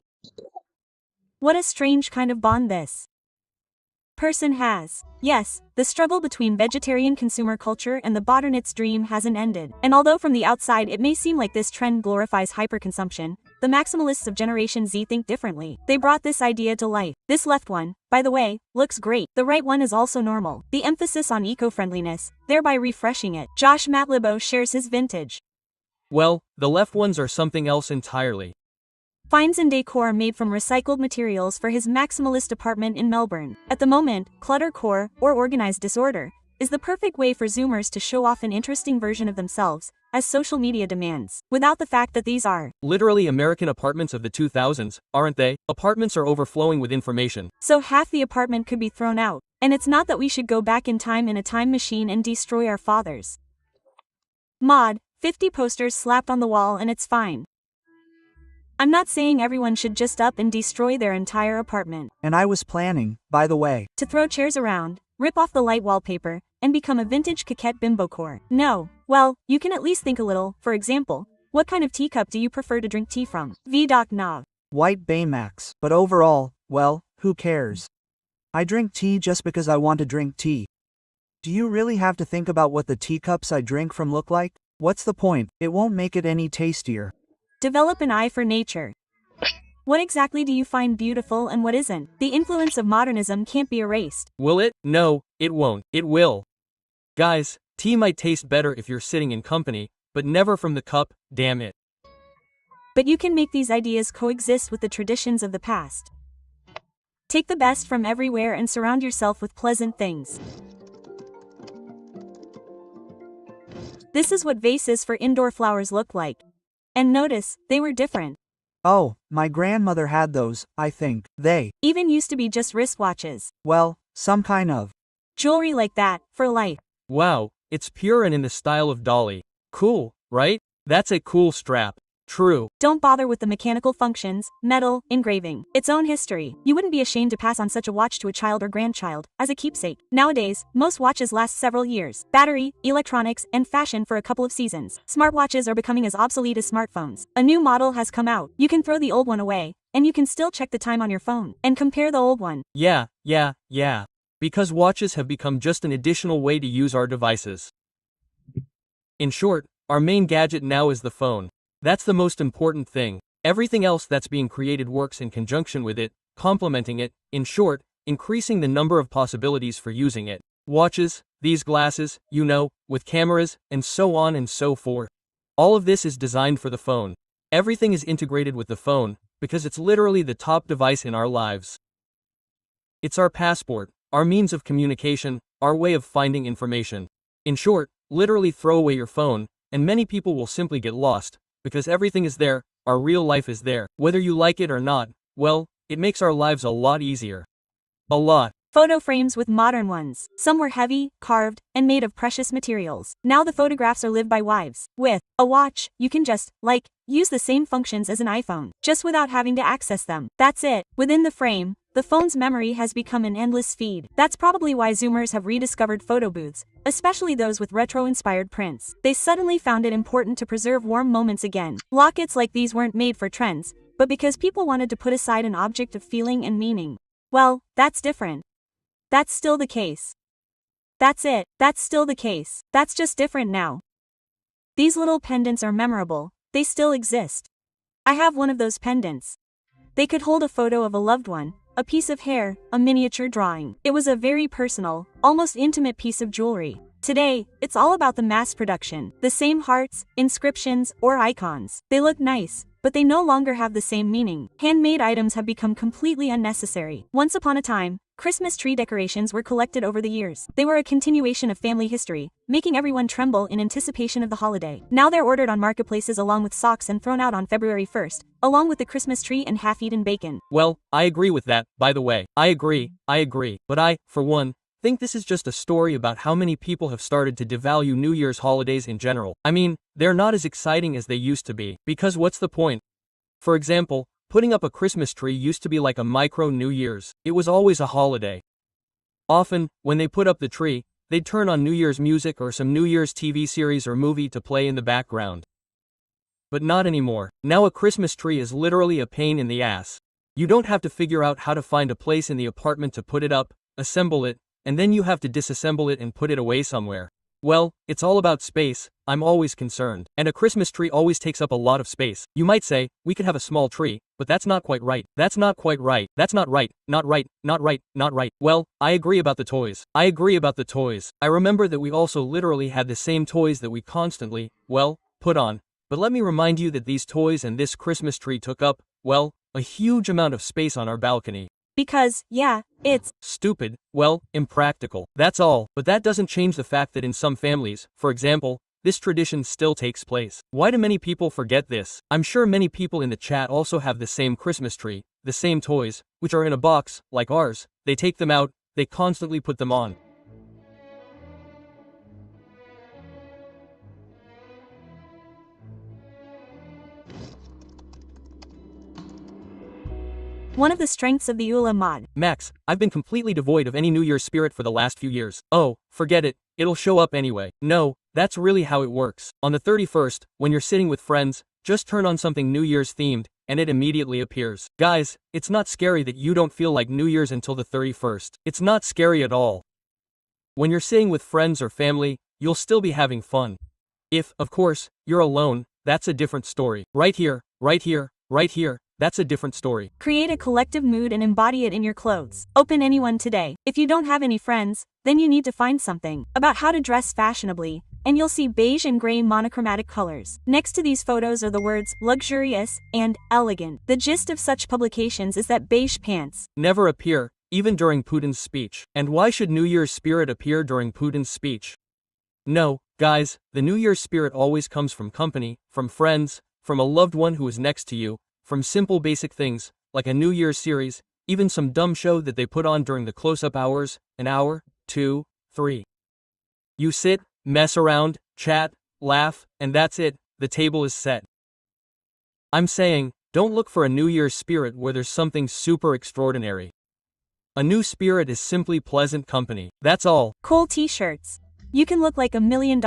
What a strange kind of bond this person has. Yes, the struggle between vegetarian consumer culture and the modernist's dream hasn't ended. And although from the outside it may seem like this trend glorifies hyperconsumption, the maximalists of Generation Z think differently. They brought this idea to life. This left one, by the way, looks great. The right one is also normal. The emphasis on eco-friendliness, thereby refreshing it. Josh Matlibo shares his vintage. Well, the left ones are something else entirely. Finds and decor made from recycled materials for his maximalist apartment in Melbourne. At the moment, cluttercore, or organized disorder, is the perfect way for Zoomers to show off an interesting version of themselves, as social media demands, without the fact that these are literally American apartments of the 2000s, aren't they? Apartments are overflowing with information. So half the apartment could be thrown out. And it's not that we should go back in time in a time machine and destroy our fathers. Mod, 50 posters slapped on the wall and it's fine. I'm not saying everyone should just up and destroy their entire apartment. And I was planning, by the way, to throw chairs around, rip off the light wallpaper, and become a vintage coquette bimbo core. No, well, you can at least think a little. For example, what kind of teacup do you prefer to drink tea from? V.Doc Nav. White Baymax. But overall, well, who cares? I drink tea just because I want to drink tea. Do you really have to think about what the teacups I drink from look like? What's the point? It won't make it any tastier. Develop an eye for nature. What exactly do you find beautiful and what isn't? The influence of modernism can't be erased. Will it? No, it won't. It will. Guys, tea might taste better if you're sitting in company, but never from the cup, damn it. But you can make these ideas coexist with the traditions of the past. Take the best from everywhere and surround yourself with pleasant things. This is what vases for indoor flowers look like. And notice, they were different. Oh, my grandmother had those, I think. They even used to be just wristwatches. Well, some kind of jewelry like that, for life. Wow, it's pure and in the style of Dolly. Cool, right? That's a cool strap. True. Don't bother with the mechanical functions, metal, engraving, its own history. You wouldn't be ashamed to pass on such a watch to a child or grandchild, as a keepsake. Nowadays, most watches last several years. Battery, electronics, and fashion for a couple of seasons. Smartwatches are becoming as obsolete as smartphones. A new model has come out. You can throw the old one away, and you can still check the time on your phone, and compare the old one. Yeah. Because watches have become just an additional way to use our devices. In short, our main gadget now is the phone. That's the most important thing. Everything else that's being created works in conjunction with it, complementing it, in short, increasing the number of possibilities for using it. Watches, these glasses, with cameras, and so on and so forth. All of this is designed for the phone. Everything is integrated with the phone, because it's literally the top device in our lives. It's our passport, our means of communication, our way of finding information. In short, literally throw away your phone, and many people will simply get lost, because everything is there, our real life is there. Whether you like it or not, well, it makes our lives a lot easier. A lot. Photo frames with modern ones. Some were heavy, carved, and made of precious materials. Now the photographs are lived by wives. With a watch, you can just, use the same functions as an iPhone, just without having to access them. That's it. Within the frame, the phone's memory has become an endless feed. That's probably why Zoomers have rediscovered photo booths, especially those with retro-inspired prints. They suddenly found it important to preserve warm moments again. Lockets like these weren't made for trends, but because people wanted to put aside an object of feeling and meaning. Well, that's different. That's still the case. That's it. That's still the case. That's just different now. These little pendants are memorable. They still exist. I have one of those pendants. They could hold a photo of a loved one, a piece of hair, a miniature drawing. It was a very personal, almost intimate piece of jewelry. Today, it's all about the mass production. The same hearts, inscriptions, or icons. They look nice, but they no longer have the same meaning. Handmade items have become completely unnecessary. Once upon a time, Christmas tree decorations were collected over the years. They were a continuation of family history, making everyone tremble in anticipation of the holiday. Now they're ordered on marketplaces along with socks and thrown out on February 1st, along with the Christmas tree and half-eaten bacon. Well, I agree with that, by the way. I agree. But I, for one, think this is just a story about how many people have started to devalue New Year's holidays in general. I mean, they're not as exciting as they used to be. Because what's the point? For example, putting up a Christmas tree used to be like a micro New Year's. It was always a holiday. Often, when they put up the tree, they'd turn on New Year's music or some New Year's TV series or movie to play in the background. But not anymore. Now a Christmas tree is literally a pain in the ass. You don't have to figure out how to find a place in the apartment to put it up, assemble it, and then you have to disassemble it and put it away somewhere. Well, it's all about space, I'm always concerned. And a Christmas tree always takes up a lot of space. You might say, we could have a small tree, but that's not quite right. That's not quite right. That's not right. Not right. Not right. Not right. Well, I agree about the toys. I remember that we also literally had the same toys that we constantly, put on. But let me remind you that these toys and this Christmas tree took up, a huge amount of space on our balcony. Because, it's stupid, impractical. That's all. But that doesn't change the fact that in some families, for example, this tradition still takes place. Why do many people forget this? I'm sure many people in the chat also have the same Christmas tree, the same toys, which are in a box, like ours. They take them out, they constantly put them on. one of the strengths of the ULA mod. Max, I've been completely devoid of any New Year's spirit for the last few years. Oh, forget it, it'll show up anyway. No, that's really how it works. On the 31st, when you're sitting with friends, just turn on something New Year's themed, and it immediately appears. Guys, it's not scary that you don't feel like New Year's until the 31st. It's not scary at all. When you're sitting with friends or family, you'll still be having fun. If, of course, you're alone, that's a different story. Right here, that's a different story. Create a collective mood and embody it in your clothes. Open anyone today. If you don't have any friends, then you need to find something about how to dress fashionably, and you'll see beige and gray monochromatic colors. Next to these photos are the words luxurious and elegant. The gist of such publications is that beige pants never appear, even during Putin's speech. And why should New Year's spirit appear during Putin's speech? No, guys, the New Year's spirit always comes from company, from friends, from a loved one who is next to you, from simple basic things, like a New Year's series, even some dumb show that they put on during the close-up hours, an hour, 2, 3. You sit, mess around, chat, laugh, and that's it, the table is set. I'm saying, don't look for a New Year's spirit where there's something super extraordinary. A new spirit is simply pleasant company. That's all. Cool t-shirts. You can look like $1 million.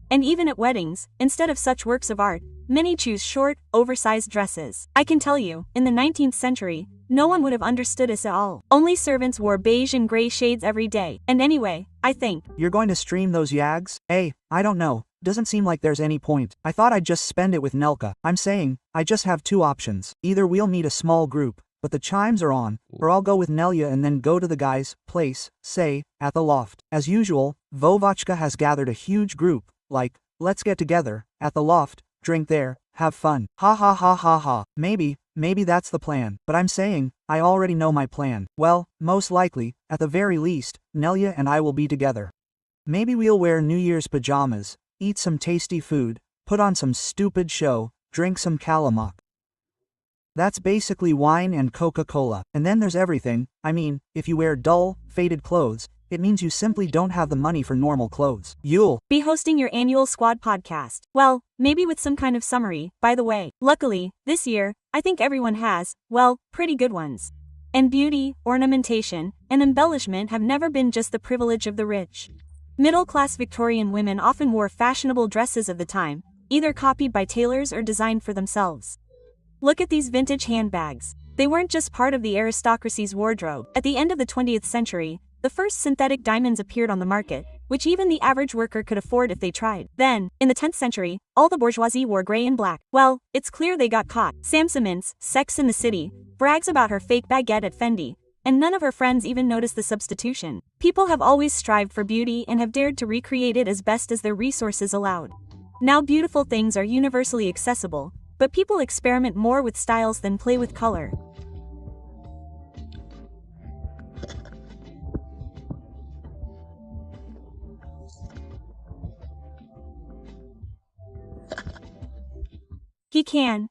And even at weddings, instead of such works of art, many choose short, oversized dresses. I can tell you, in the 19th century, no one would have understood us at all. Only servants wore beige and gray shades every day. And anyway, I think You're going to stream those yags? I don't know. Doesn't seem like there's any point. I thought I'd just spend it with Nelka. I'm saying, I just have two options. Either we'll meet a small group, but the chimes are on, or I'll go with Nelia and then go to the guy's place, say, at the loft. As usual, Vovochka has gathered a huge group, like, let's get together, at the loft, drink there, have fun. Ha ha ha ha ha. Maybe that's the plan. But I'm saying, I already know my plan. Well, most likely, at the very least, Nelia and I will be together. Maybe we'll wear New Year's pajamas, eat some tasty food, put on some stupid show, drink some Kalamak. That's basically wine and Coca-Cola. And then there's everything. I mean, if you wear dull, faded clothes, it means you simply don't have the money for normal clothes. You'll be hosting your annual squad podcast. Well, maybe with some kind of summary, by the way. Luckily, this year, I think everyone has, well, pretty good ones. And beauty, ornamentation, and embellishment have never been just the privilege of the rich. Middle-class Victorian women often wore fashionable dresses of the time, either copied by tailors or designed for themselves. Look at these vintage handbags. They weren't just part of the aristocracy's wardrobe. At the end of the 20th century, the first synthetic diamonds appeared on the market, which even the average worker could afford if they tried. Then, in the 10th century, all the bourgeoisie wore gray and black. Well, it's clear they got caught. Samsa Mintz, Sex in the City, brags about her fake baguette at Fendi, and none of her friends even noticed the substitution. People have always strived for beauty and have dared to recreate it as best as their resources allowed. Now beautiful things are universally accessible, but people experiment more with styles than play with color. He can.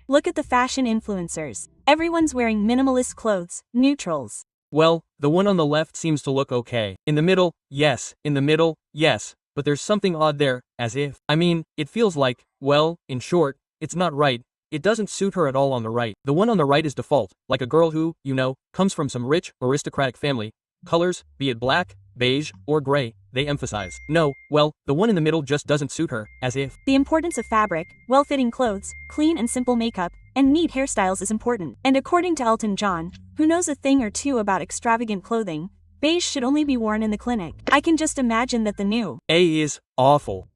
Look at the fashion influencers. Everyone's wearing minimalist clothes, neutrals. Well, the one on the left seems to look okay. In the middle, yes. In the middle, yes. But there's something odd there, as if. I mean, it feels like, well, in short, it's not right. It doesn't suit her at all on the right. The one on the right is default, like a girl who, you know, comes from some rich, aristocratic family. Colors, be it black, beige, or gray, they emphasize. No, well, the one in the middle just doesn't suit her, as if. The importance of fabric, well-fitting clothes, clean and simple makeup, and neat hairstyles is important. And according to Elton John, who knows a thing or two about extravagant clothing, beige should only be worn in the clinic. I can just imagine that the new A is awful.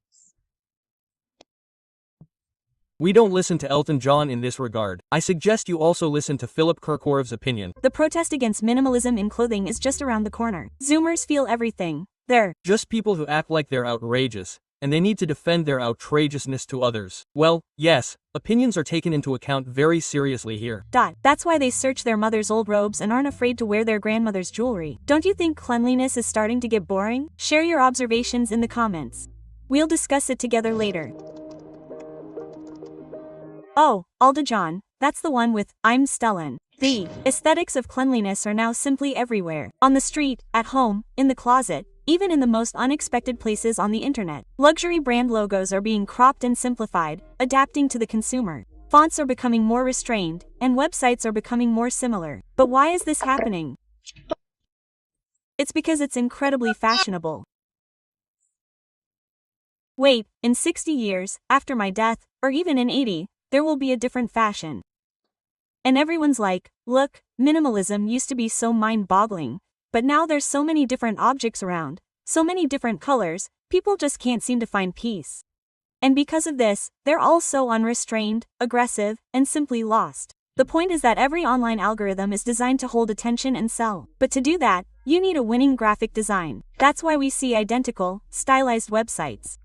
We don't listen to Elton John in this regard. I suggest you also listen to Philip Kirkorov's opinion. The protest against minimalism in clothing is just around the corner. Zoomers feel everything. They're just people who act like they're outrageous, and they need to defend their outrageousness to others. Well, yes, opinions are taken into account very seriously here. That's why they search their mother's old robes and aren't afraid to wear their grandmother's jewelry. Don't you think cleanliness is starting to get boring? Share your observations in the comments. We'll discuss it together later. Oh, Alda John, that's the one with I'm Stellan. The aesthetics of cleanliness are now simply everywhere. On the street, at home, in the closet, even in the most unexpected places on the internet. Luxury brand logos are being cropped and simplified, adapting to the consumer. Fonts are becoming more restrained, and websites are becoming more similar. But why is this happening? It's because it's incredibly fashionable. Wait, in 60 years, after my death, or even in 80, there will be a different fashion. And everyone's like, look, minimalism used to be so mind-boggling, but now there's so many different objects around, so many different colors, people just can't seem to find peace. And because of this, they're all so unrestrained, aggressive, and simply lost. The point is that every online algorithm is designed to hold attention and sell. But to do that, you need a winning graphic design. That's why we see identical, stylized websites.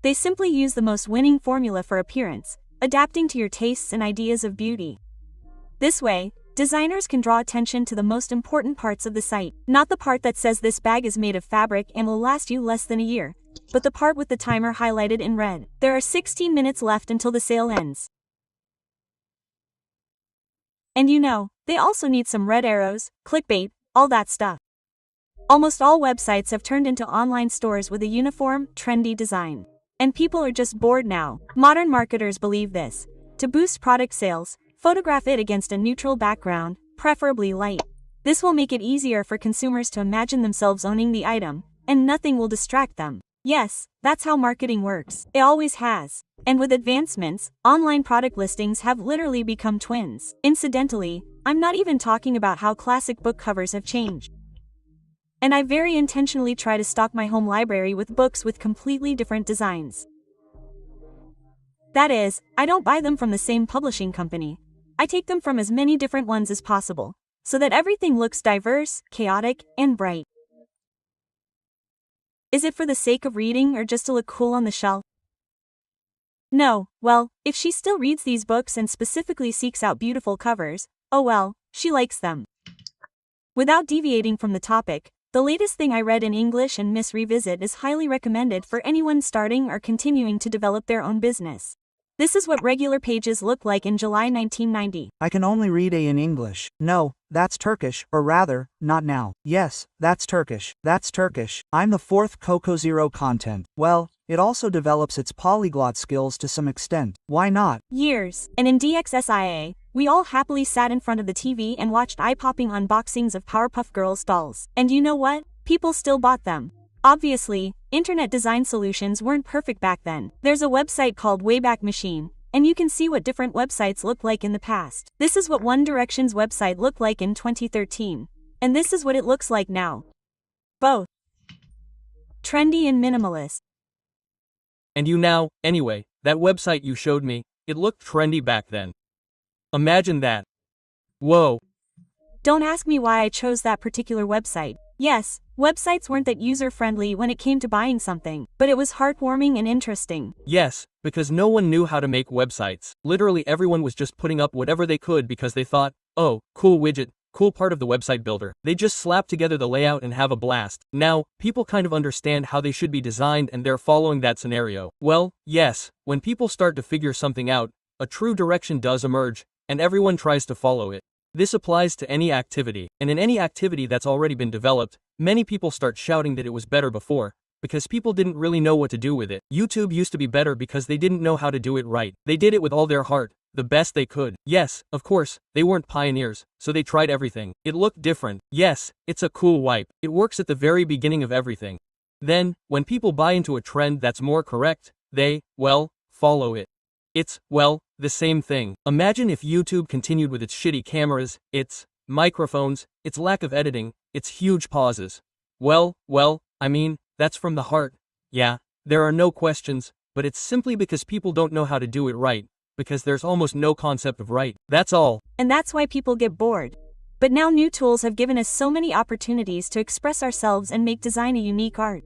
They simply use the most winning formula for appearance, adapting to your tastes and ideas of beauty. This way, designers can draw attention to the most important parts of the site, not the part that says this bag is made of fabric and will last you less than a year, but the part with the timer highlighted in red. There are 16 minutes left until the sale ends. And you know, they also need some red arrows, clickbait, all that stuff. Almost all websites have turned into online stores with a uniform, trendy design. And people are just bored now. Modern marketers believe this. To boost product sales, photograph it against a neutral background, preferably light. This will make it easier for consumers to imagine themselves owning the item, and nothing will distract them. Yes, that's how marketing works. It always has. And with advancements, online product listings have literally become twins. Incidentally, I'm not even talking about how classic book covers have changed. And I very intentionally try to stock my home library with books with completely different designs. That is, I don't buy them from the same publishing company. I take them from as many different ones as possible, so that everything looks diverse, chaotic, and bright. Is it for the sake of reading or just to look cool on the shelf? No, well, if she still reads these books and specifically seeks out beautiful covers, oh well, she likes them. Without deviating from the topic, the latest thing I read in English and Miss Revisit is highly recommended for anyone starting or continuing to develop their own business. This is what regular pages look like in July 1990. I can only read A in English. No, that's Turkish, or rather, not now. Yes, that's Turkish. That's Turkish. I'm the fourth Coco Zero content. Well, it also develops its polyglot skills to some extent. Why not? Years. And in DXSIA, we all happily sat in front of the TV and watched eye-popping unboxings of Powerpuff Girls dolls. And you know what? People still bought them. Obviously, internet design solutions weren't perfect back then. There's a website called Wayback Machine, and you can see what different websites looked like in the past. This is what One Direction's website looked like in 2013, and this is what it looks like now. Both trendy and minimalist. And anyway, that website you showed me, it looked trendy back then. Imagine that. Whoa. Don't ask me why I chose that particular website. Yes, websites weren't that user-friendly when it came to buying something, but it was heartwarming and interesting. Yes, because no one knew how to make websites. Literally everyone was just putting up whatever they could because they thought, oh, cool widget, cool part of the website builder. They just slap together the layout and have a blast. Now, people kind of understand how they should be designed and they're following that scenario. Well, yes, when people start to figure something out, a true direction does emerge, and everyone tries to follow it. This applies to any activity, and in any activity that's already been developed, many people start shouting that it was better before, because people didn't really know what to do with it. YouTube used to be better because they didn't know how to do it right. They did it with all their heart, the best they could. Yes, of course, they weren't pioneers, so they tried everything. It looked different. Yes, it's a cool wipe. It works at the very beginning of everything. Then, when people buy into a trend that's more correct, they, well, follow it. It's, well, the same thing. Imagine if YouTube continued with its shitty cameras, its microphones, its lack of editing, its huge pauses. Well, I mean, that's from the heart. Yeah, there are no questions, but it's simply because people don't know how to do it right, because there's almost no concept of right. That's all. And that's why people get bored. But now new tools have given us so many opportunities to express ourselves and make design a unique art.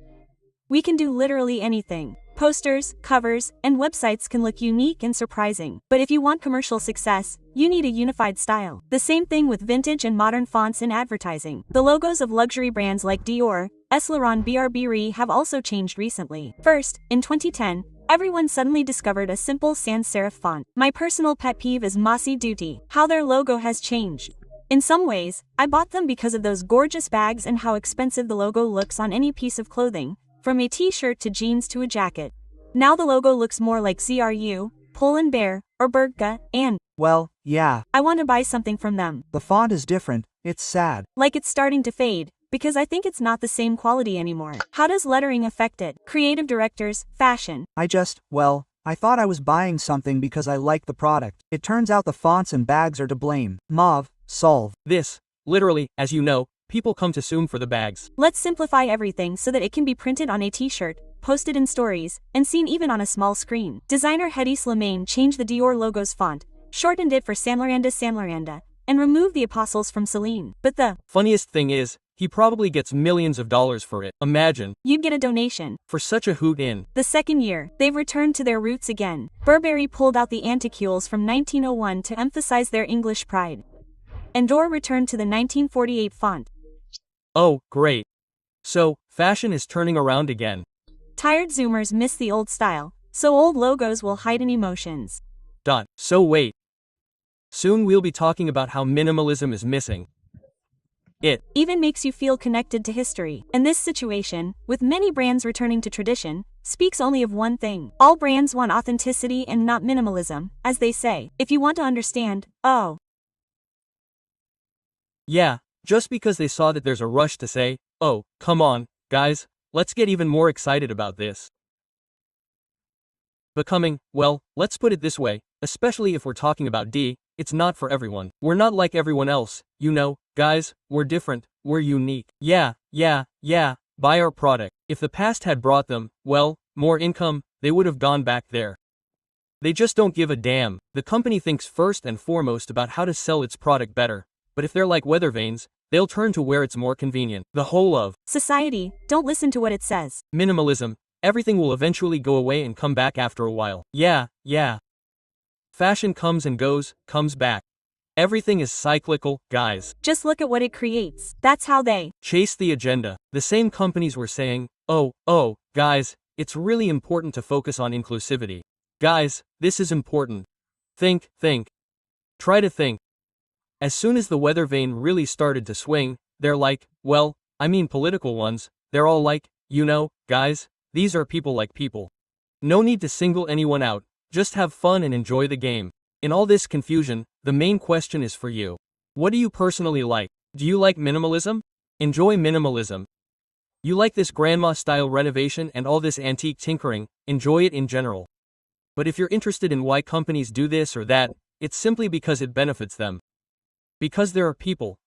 We can do literally anything. Posters, covers, and websites can look unique and surprising. But if you want commercial success, you need a unified style. The same thing with vintage and modern fonts in advertising. The logos of luxury brands like Dior, Saint Laurent BRBRE have also changed recently. First, in 2010, everyone suddenly discovered a simple sans serif font. My personal pet peeve is Mossy Duty, how their logo has changed. In some ways, I bought them because of those gorgeous bags and how expensive the logo looks on any piece of clothing, from a t-shirt to jeans to a jacket. Now the logo looks more like ZRU, Pull & Bear, or Bergka, and, well, yeah. I want to buy something from them. The font is different, it's sad. Like it's starting to fade, because I think it's not the same quality anymore. How does lettering affect it? Creative directors, fashion. I thought I was buying something because I liked the product. It turns out the fonts and bags are to blame. Mauve, solve. This, literally, as you know, people come to assume for the bags. Let's simplify everything so that it can be printed on a t-shirt, posted in stories, and seen even on a small screen. Designer Hedi Slimane changed the Dior logo's font, shortened it for Saint Laurent, and removed the apostles from Celine. But the funniest thing is, he probably gets millions of dollars for it. Imagine. You'd get a donation. For such a hoot in. The second year, they've returned to their roots again. Burberry pulled out the anticules from 1901 to emphasize their English pride. And Dior returned to the 1948 font. Oh, great. So, fashion is turning around again. Tired Zoomers miss the old style, so old logos will hide in emotions. So wait. Soon we'll be talking about how minimalism is missing. It even makes you feel connected to history. And this situation, with many brands returning to tradition, speaks only of one thing. All brands want authenticity and not minimalism, as they say. If you want to understand, oh, yeah, just because they saw that there's a rush to say, oh, come on, guys, let's get even more excited about this. Becoming, well, let's put it this way, especially if we're talking about D, it's not for everyone. We're not like everyone else, you know, guys, we're different, we're unique. Yeah, buy our product. If the past had brought them, well, more income, they would have gone back there. They just don't give a damn. The company thinks first and foremost about how to sell its product better. But if they're like weather vanes, they'll turn to where it's more convenient. The whole of society, don't listen to what it says. Minimalism, everything will eventually go away and come back after a while. Yeah. Fashion comes and goes, comes back. Everything is cyclical, guys. Just look at what it creates. That's how they chase the agenda. The same companies were saying, oh, guys, it's really important to focus on inclusivity. Guys, this is important. Think. Try to think. As soon as the weather vane really started to swing, they're like, well, I mean political ones, they're all like, you know, guys, these are people like people. No need to single anyone out, just have fun and enjoy the game. In all this confusion, the main question is for you. What do you personally like? Do you like minimalism? Enjoy minimalism. You like this grandma-style renovation and all this antique tinkering, enjoy it in general. But if you're interested in why companies do this or that, it's simply because it benefits them. Because there are people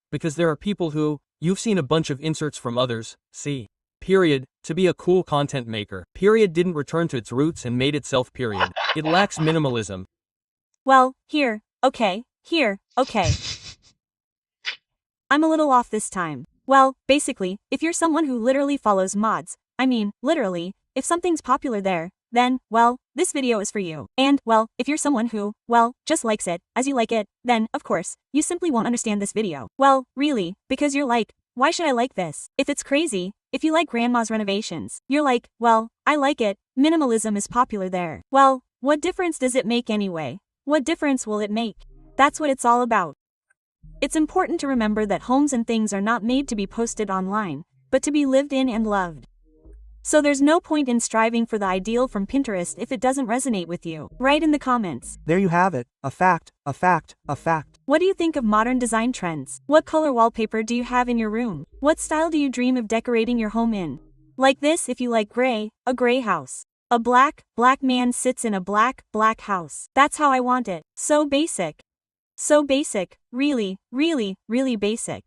who, you've seen a bunch of inserts from others, see. Period, to be a cool content maker. Period didn't return to its roots and made itself period. It lacks minimalism. Well, okay. I'm a little off this time. Well, basically, if you're someone who literally follows mods, literally, if something's popular there, then, well, this video is for you. And, well, if you're someone who, well, just likes it, as you like it, then, of course, you simply won't understand this video. Well, really, because you're like, why should I like this? If it's crazy, if you like grandma's renovations, you're like, well, I like it, minimalism is popular there. Well, what difference does it make anyway? What difference will it make? That's what it's all about. It's important to remember that homes and things are not made to be posted online, but to be lived in and loved. So there's no point in striving for the ideal from Pinterest if it doesn't resonate with you. Write in the comments. There you have it, a fact. What do you think of modern design trends? What color wallpaper do you have in your room? What style do you dream of decorating your home in? Like this if you like gray, a gray house. A black man sits in a black house. That's how I want it. So basic. Really basic.